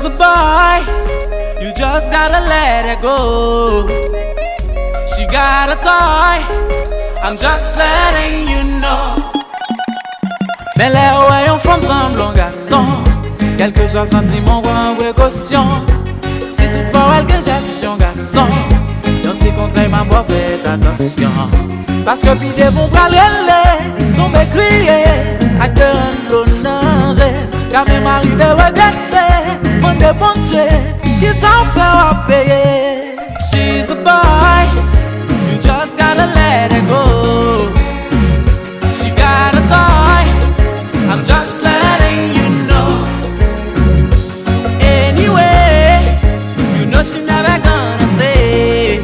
She's a boy, you just gotta let her go. She got a toy, I'm just letting you know. Mais les voyons femme semble un garçon. Quel que soit sentiment, prends précaution. Si toutefois elle gagne gestion garçon, donc si conseil ma boîte faites attention. Parce que puis des bons bras les tomber crier à cœur de l'onanger. Car même arrivé regretter mon débonché qui s'en fait à payer. She's a boy, you just gotta let her go. She got a toy, I'm just letting you know. Anyway, you know she never gonna stay.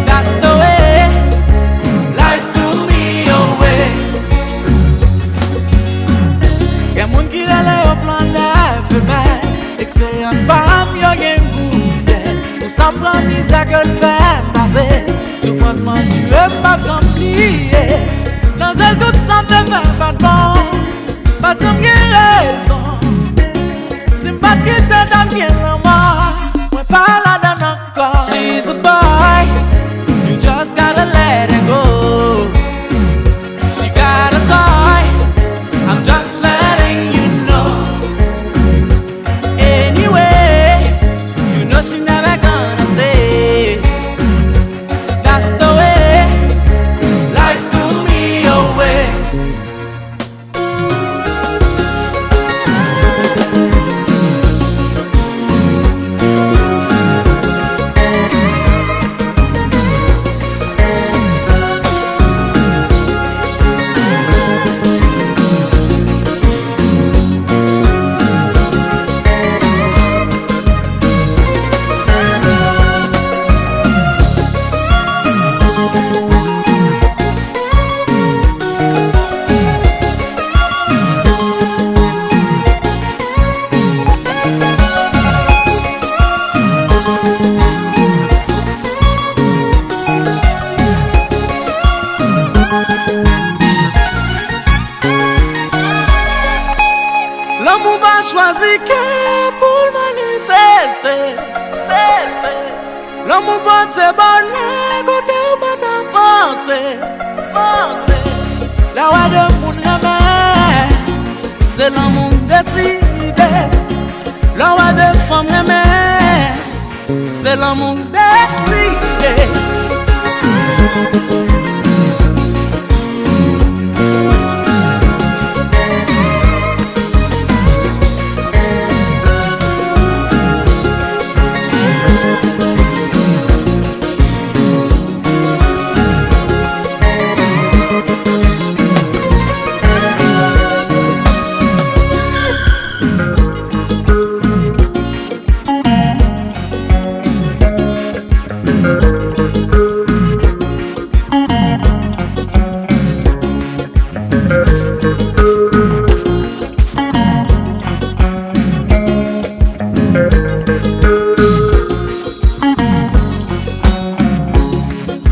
That's the way life threw me away. Y'a moun ki rele yo flan la femelle. Expérience par yo gen goufel. Ou sa m'pran mi sa ke l'fè m'pase. Souffrance m'en tue pas j'en plier. Dans elle tout ça me fait pas de bon. Pas de m'gen raison. Si m'pas quitte ta bien la mort, moi pas la donne encore. She's a boy, you just gotta let her go. She got a toy, I'm just letting you know. Anyway, you know she never gonna stay. That's the way life threw me away. L'amour va choisir que pour le manifester, fester. L'amour va te bonner côté où pas ta pensée, pensée. La voix de mon remède, c'est l'amour décidé. La voix de femme remède, c'est l'amour décidé.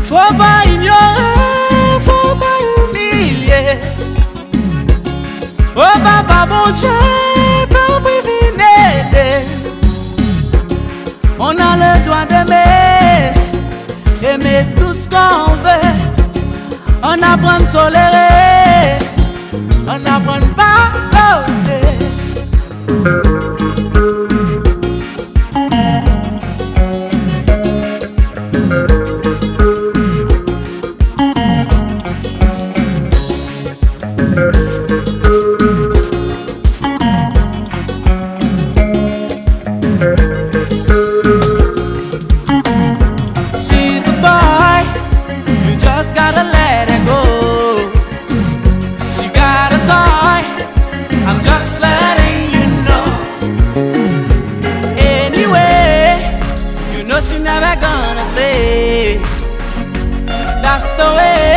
Faut pas ignorer, faut pas humilier. Oh papa mon Dieu, t'en privilégié. On a le droit d'aimer, aimer tout ce qu'on veut. On apprend à tolérer, on apprend à pardonner. She's a boy, you just gotta let her go. She got a toy, I'm just letting you know. Anyway, you know she never gonna stay. That's the way